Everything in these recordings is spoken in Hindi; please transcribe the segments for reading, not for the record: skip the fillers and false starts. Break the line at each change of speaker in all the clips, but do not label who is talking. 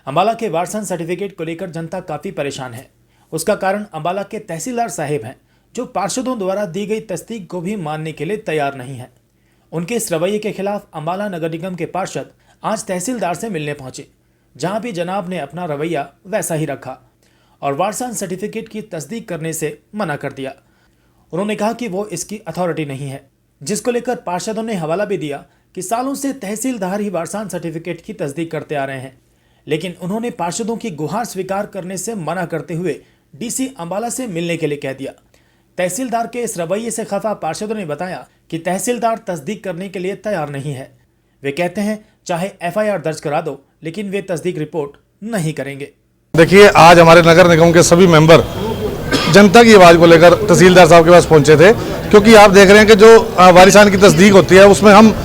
अम्बाला के वारसन सर्टिफिकेट को लेकर जनता काफी परेशान है। उसका कारण अम्बाला के तहसीलदार साहिब हैं, जो पार्षदों द्वारा दी गई तस्दीक को भी मानने के लिए तैयार नहीं है। उनके इस रवैये के खिलाफ अम्बाला नगर निगम के पार्षद आज तहसीलदार से मिलने पहुंचे, जहां भी जनाब ने अपना रवैया वैसा ही रखा और वारसन सर्टिफिकेट की तस्दीक करने से मना कर दिया। उन्होंने कहा कि वो इसकी अथॉरिटी नहीं है, जिसको लेकर पार्षदों ने हवाला भी दिया कि सालों से तहसीलदार ही वारसन सर्टिफिकेट की तस्दीक करते आ रहे हैं, लेकिन उन्होंने पार्षदों की गुहार स्वीकार करने से मना करते हुए डीसी अम्बाला से मिलने के लिए कह दिया। तहसीलदार के इस रवैये से खफा पार्षदों ने बताया कि तहसीलदार तस्दीक करने के लिए तैयार नहीं है। वे कहते हैं चाहे FIR दर्ज करा दो, लेकिन वे तस्दीक रिपोर्ट नहीं करेंगे।
देखिए, आज हमारे नगर निगम के सभी मेंबर जनता की आवाज़ को लेकर तहसीलदार साहब के पास पहुंचे थे, क्योंकि आप देख रहे हैं कि जो वारिसान की तस्दीक होती है उसमें हम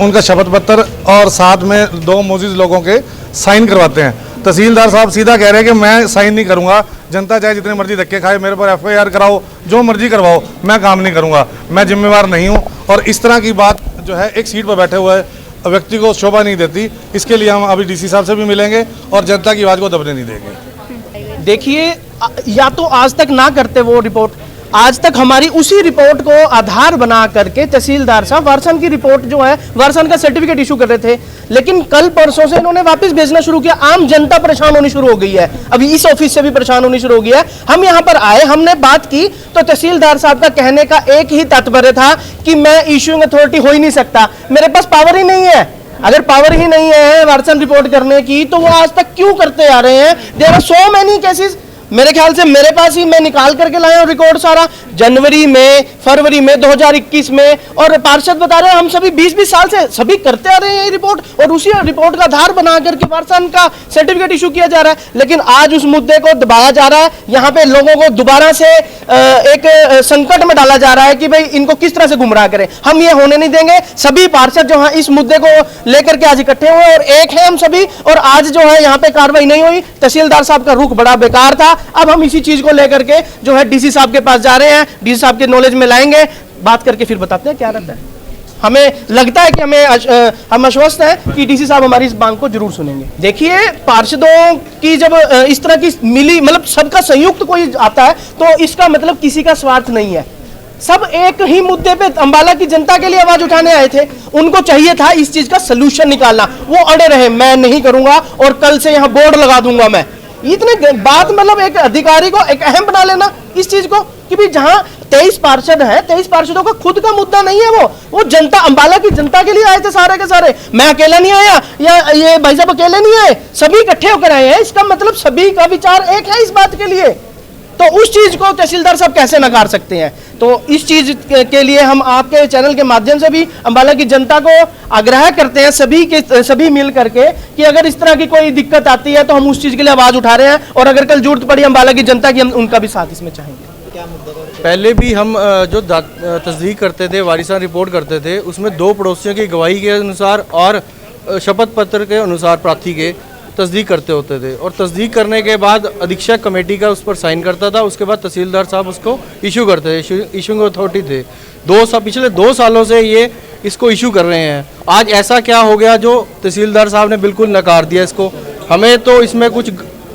उनका शपथ पत्र और साथ में 2 मोजिज़ लोगों के साइन करवाते हैं। तहसीलदार साहब सीधा कह रहे हैं कि मैं साइन नहीं करूंगा, जनता चाहे जितने मर्जी धक्के खाए, मेरे पर FIR कराओ, जो मर्जी करवाओ, मैं काम नहीं करूंगा, मैं जिम्मेवार नहीं हूं। और इस तरह की बात जो है एक सीट पर बैठे हुए व्यक्ति को शोभा नहीं देती। इसके लिए हम अभी DC साहब से भी मिलेंगे और जनता की आवाज़ को दबने नहीं देंगे।
देखिए, या तो आज तक ना करते वो रिपोर्ट, आज तक हमारी उसी रिपोर्ट को आधार बना करके तहसीलदार साहब वारसन की रिपोर्ट जो है, वारसन का सर्टिफिकेट इशू कर रहे थे, लेकिन कल परसों से इन्होंने वापस भेजना शुरू किया। आम जनता परेशान होनी शुरू हो गई है, अभी इस ऑफिस से भी परेशान होनी शुरू हो गई है। हम यहाँ पर आए, हमने बात की तो तहसीलदार साहब का कहने का एक ही तात्पर्य था कि मैं इशूइंग अथॉरिटी हो ही नहीं सकता, मेरे पास पावर ही नहीं है। अगर पावर ही नहीं है वारसन रिपोर्ट करने की, तो वो आज तक क्यों करते आ रहे हैं? There are so many cases. मेरे ख्याल से मेरे पास ही मैं निकाल करके लाया हूं रिकॉर्ड सारा, जनवरी में, फरवरी में, 2021 में। और पार्षद बता रहे हैं हम सभी 20-20 साल से सभी करते आ रहे हैं ये रिपोर्ट, और उसी रिपोर्ट का आधार बना करके वारसन का सर्टिफिकेट इशू किया जा रहा है। लेकिन आज उस मुद्दे को दबाया जा रहा है, यहाँ पे लोगों को दोबारा से एक संकट में डाला जा रहा है कि भाई इनको किस तरह से गुमराह करें। हम ये होने नहीं देंगे। सभी पार्षद जो है इस मुद्दे को लेकर के आज इकट्ठे हुए और एक है हम सभी, और आज जो है यहाँ पे कार्रवाई नहीं हुई। तहसीलदार साहब का रुख बड़ा बेकार था। अब हम इसी चीज को लेकर के जो है DC साहब के पास जा रहे हैं, DC साहब के नॉलेज में लाएंगे, बात करके फिर बताते हैं क्या रहता है। हमें लगता है कि हम आश्वस्त हैं कि DC साहब हमारी इस मांग को जरूर सुनेंगे। देखिए, पार्षदों की जब इस तरह की मिली, मतलब सबका संयुक्त कोई आता है, तो इसका मतलब किसी का स्वार्थ नहीं है। सब एक ही मुद्दे पे अम्बाला की जनता के लिए आवाज उठाने आए थे। उनको चाहिए था इस चीज का सलूशन निकालना। वो अड़े रहे, मैं नहीं करूंगा और कल से यहाँ बोर्ड लगा दूंगा मैं। इतने बात, मतलब एक अधिकारी को एक अहम बना लेना इस चीज को कि भाई जहां 23 पार्षद हैं, 23 पार्षदों का खुद का मुद्दा नहीं है। वो जनता, अम्बाला की जनता के लिए आए थे सारे के सारे। मैं अकेला नहीं आया या ये भाई साहब अकेले नहीं आए, सभी इकट्ठे होकर आए हैं। इसका मतलब सभी का विचार एक है इस बात के लिए। तो उस चीज को तहसीलदार साहब कैसे नकार सकते हैं? तो इस चीज के लिए हम आपके चैनल के माध्यम से भी अम्बाला की जनता को आग्रह करते हैं, सभी मिल करके, कि अगर इस तरह की कोई दिक्कत आती है तो हम उस चीज के लिए आवाज उठा रहे हैं, और अगर कल जरूरत पड़ी अम्बाला की जनता की, हम उनका भी साथ इसमें चाहेंगे।
क्या मुद्दा?
पहले भी हम जो तस्दीक करते थे, वारिसान रिपोर्ट करते थे, उसमें 2 पड़ोसियों की गवाही के अनुसार और शपथ पत्र के अनुसार प्रार्थी के तस्दीक करते होते थे। और तस्दीक करने के बाद अधीक्षक कमेटी का उस पर साइन करता था, उसके बाद तहसीलदार साहब उसको इशू करते थे, इशूइंग अथॉरिटी थे। पिछले 2 सालों से ये इसको इशू कर रहे हैं। आज ऐसा क्या हो गया जो तहसीलदार साहब ने बिल्कुल नकार दिया इसको? हमें तो इसमें कुछ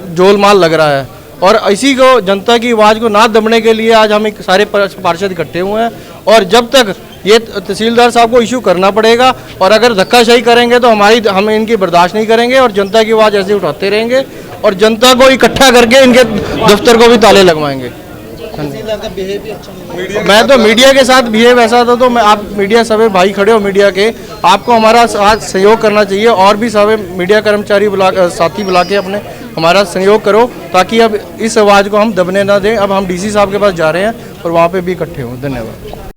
झोलमाल लग रहा है, और इसी को जनता की आवाज़ को ना दबने के लिए आज हम सारे पार्षद इकट्ठे हुए हैं। और जब तक ये तहसीलदार साहब को इशू करना पड़ेगा, और अगर धक्काशाही करेंगे तो हम इनकी बर्दाश्त नहीं करेंगे, और जनता की आवाज़ ऐसे उठाते रहेंगे और जनता को इकट्ठा करके इनके दफ्तर को भी ताले लगवाएंगे। मैं तो मीडिया के साथ बिहेव ऐसा था, तो मैं, आप मीडिया सभी भाई खड़े हो मीडिया के, आपको हमारा साथ सहयोग करना चाहिए, और भी सभी मीडिया कर्मचारी साथी बुला के अपने हमारा सहयोग करो, ताकि अब इस आवाज़ को हम दबने ना दें। अब हम DC साहब के पास जा रहे हैं और वहाँ पे भी इकट्ठे हों। धन्यवाद।